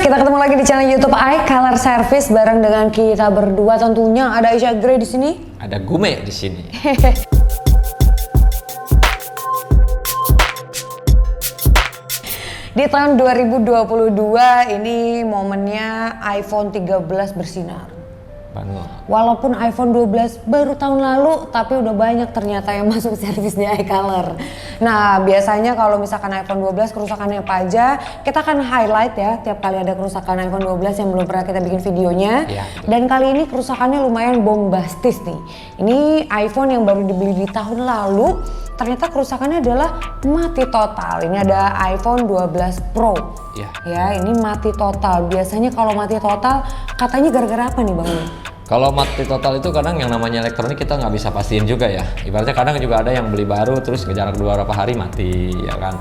Kita ketemu lagi di channel YouTube iColor Service bareng dengan kita berdua tentunya. Ada Aisyah Grey di sini. Ada Gume di sini. Di tahun 2022 ini momennya iPhone 13 bersinar. Walaupun iPhone 12 baru tahun lalu, tapi udah banyak ternyata yang masuk servis di iColor. Nah, biasanya kalau misalkan iPhone 12 kerusakannya apa aja, kita akan highlight ya tiap kali ada kerusakan iPhone 12 yang belum pernah kita bikin videonya. Ya, dan kali ini kerusakannya lumayan bombastis nih. Ini iPhone yang baru dibeli di tahun lalu, ternyata kerusakannya adalah mati total. Ini ada iPhone 12 Pro. Ya, ini mati total. Biasanya kalau mati total katanya gara-gara apa nih Bang? Kalau mati total itu kadang yang namanya elektronik kita nggak bisa pastiin juga ya. Ibaratnya kadang juga ada yang beli baru terus jarak beberapa hari mati, ya kan.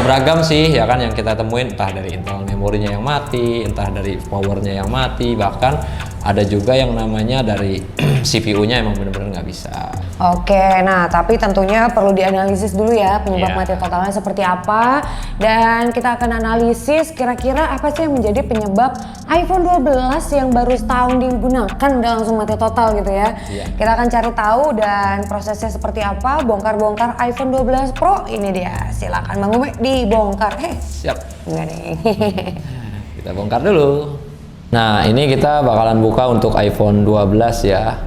Beragam sih ya kan yang kita temuin, entah dari internal memorinya yang mati, entah dari powernya yang mati, bahkan ada juga yang namanya dari CPU-nya emang bener-bener nggak bisa. Oke, nah tapi tentunya perlu dianalisis dulu ya penyebab mati totalnya seperti apa. Dan kita akan analisis kira-kira apa sih yang menjadi penyebab iPhone 12 yang baru setahun digunakan udah langsung mati total gitu ya. Kita akan cari tahu dan prosesnya seperti apa, bongkar-bongkar iPhone 12 Pro. Ini dia, silakan Bang Gume dibongkar. Siap. Enggak nih. Kita bongkar dulu. Nah, ini kita bakalan buka untuk iPhone 12 ya.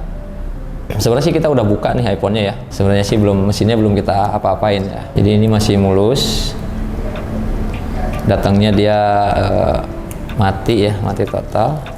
Sebenarnya sih kita udah buka nih iPhone-nya ya. Sebenarnya sih mesinnya belum kita apa-apain ya. Jadi ini masih mulus. Datangnya dia mati ya, mati total.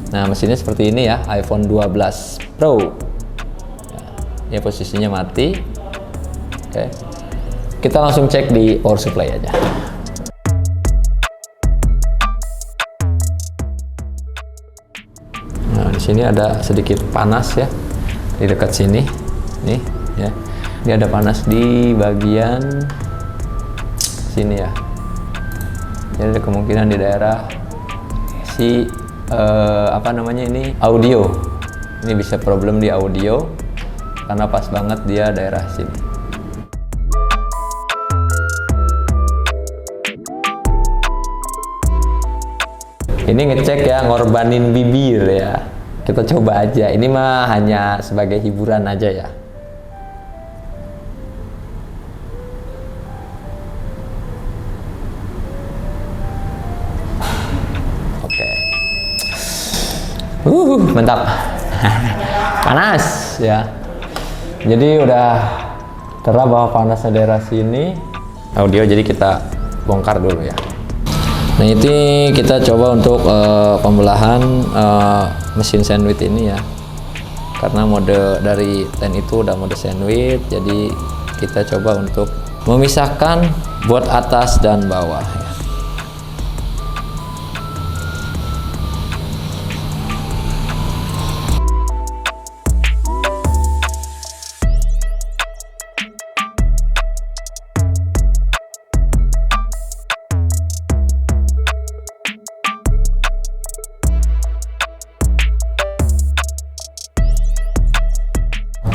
Nah, mesinnya seperti ini ya, iPhone 12 Pro. Ya, ini posisinya mati. Oke. Kita langsung cek di power supply aja. Nah, di sini ada sedikit panas ya di dekat sini. Nih, ya. Ini ada panas di bagian sini ya. Jadi ada kemungkinan di daerah si ini audio. Ini bisa problem di audio karena pas banget dia daerah sini. Ini ngecek ya, ngorbanin bibir ya. Kita coba aja. Ini mah hanya sebagai hiburan aja ya. Mantap. Panas ya. Jadi udah terang bahwa panasnya daerah sini. Audio, jadi kita bongkar dulu ya. Nah, ini kita coba untuk pembelahan mesin sandwich ini ya. Karena mode dari 10 itu udah mode sandwich, jadi kita coba untuk memisahkan buat atas dan bawah ya.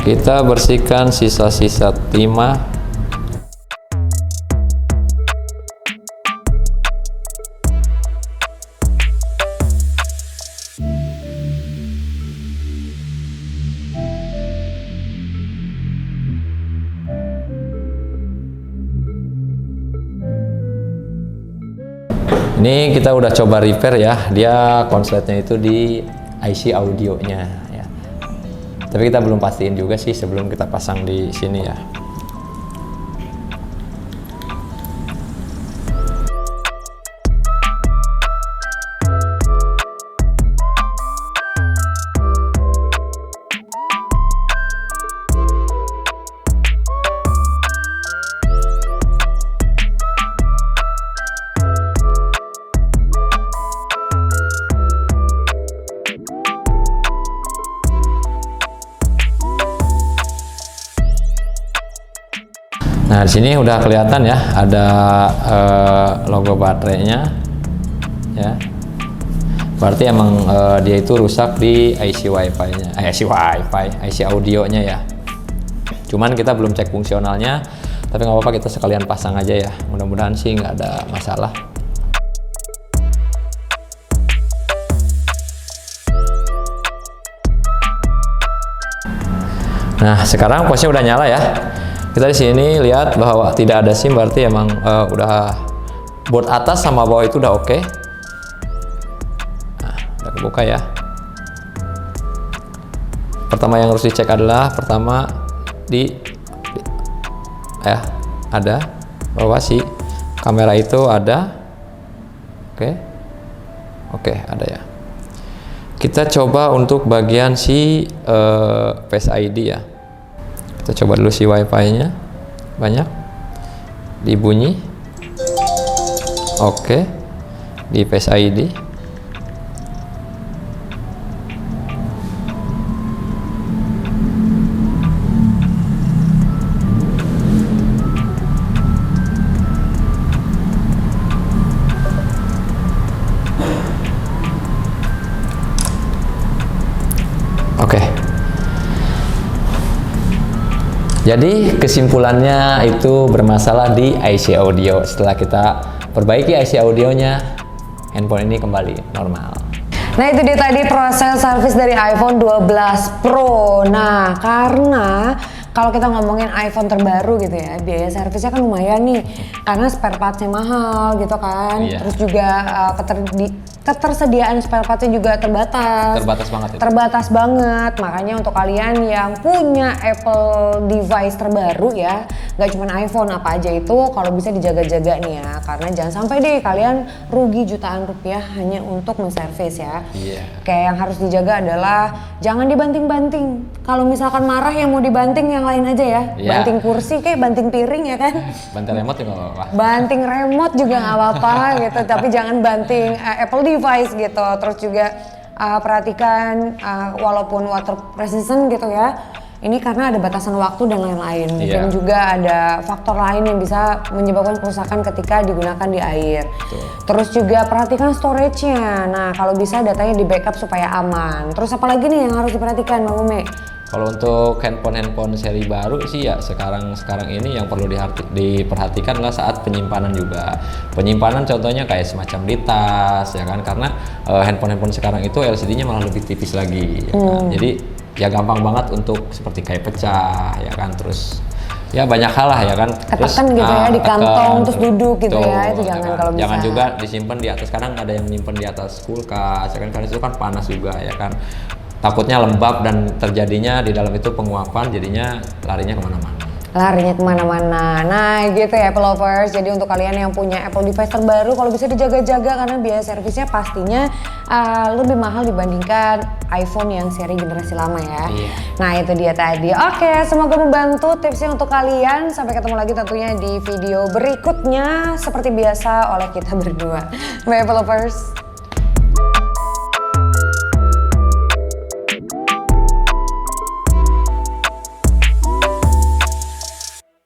Kita bersihkan sisa-sisa timah. Ini kita udah coba repair ya. Dia konsletnya itu di IC audionya. Tapi kita belum pastiin juga sih sebelum kita pasang di sini ya. Nah, di sini udah kelihatan ya, ada logo baterainya, ya. Berarti emang dia itu rusak di IC Wi-Fi-nya, IC audionya ya. Cuman kita belum cek fungsionalnya, tapi nggak apa-apa, kita sekalian pasang aja ya. Mudah-mudahan sih nggak ada masalah. Nah, sekarang posnya udah nyala ya. Kita di sini lihat bahwa tidak ada SIM, berarti emang udah board atas sama bawah itu udah oke. Nah, udah kebuka ya. Pertama yang harus dicek adalah ada bahwa si kamera itu ada. Oke, ada ya. Kita coba untuk bagian si Face ID ya. Kita coba dulu si Wi-Fi-nya, banyak dibunyi. Oke, di Face ID. Oke. Jadi kesimpulannya itu bermasalah di IC audio. Setelah kita perbaiki IC audionya, handphone ini kembali normal. Nah, itu dia tadi proses servis dari iPhone 12 Pro. Nah, karena kalau kita ngomongin iPhone terbaru gitu ya, biaya servisnya kan lumayan nih, karena spare partsnya mahal gitu kan. Iya. Terus juga ketersediaan spare partsnya juga terbatas. Terbatas banget itu. Terbatas banget. Makanya untuk kalian yang punya Apple device terbaru ya, nggak cuma iPhone, apa aja itu kalau bisa dijaga-jaga nih ya, karena jangan sampai deh kalian rugi jutaan rupiah hanya untuk menservis ya. Iya. Kayak yang harus dijaga adalah jangan dibanting-banting. Kalau misalkan marah yang mau dibanting yang lain aja ya. Iya. Banting kursi kayak banting piring ya kan. Banting remote juga nggak apa-apa. Banting remote juga nggak apa-apa gitu. Tapi jangan banting Apple device gitu. Terus juga perhatikan walaupun water resistant gitu ya. Ini karena ada batasan waktu dan lain-lain. Mungkin juga ada faktor lain yang bisa menyebabkan kerusakan ketika digunakan di air. Betul. Terus juga perhatikan storage-nya. Nah, kalau bisa datanya di backup supaya aman. Terus apa lagi nih yang harus diperhatikan, Bang Ume? Kalau untuk handphone seri baru sih ya sekarang ini yang perlu diperhatikan adalah saat penyimpanan juga. Penyimpanan contohnya kayak semacam di tas ya kan, karena handphone sekarang itu LCD-nya malah lebih tipis lagi ya kan? Jadi ya gampang banget untuk seperti kayak pecah ya kan, terus ya banyak hal lah ya kan, terus Ketekan gitu ya di kantong terus duduk gitu ya, itu ya jangan kan? kalau bisa. Jangan juga disimpan di atas, kadang ada yang nyimpen di atas kulkas ya kan, karena itu kan panas juga ya kan, takutnya lembab dan terjadinya di dalam itu penguapan, jadinya larinya kemana-mana. Nah gitu ya Apple lovers, jadi untuk kalian yang punya Apple device terbaru kalau bisa dijaga-jaga karena biaya servisnya pastinya lebih mahal dibandingkan iPhone yang seri generasi lama ya. Iya. Nah itu dia tadi. Oke, semoga membantu tipsnya untuk kalian. Sampai ketemu lagi tentunya di video berikutnya seperti biasa oleh kita berdua. Bye Apple lovers.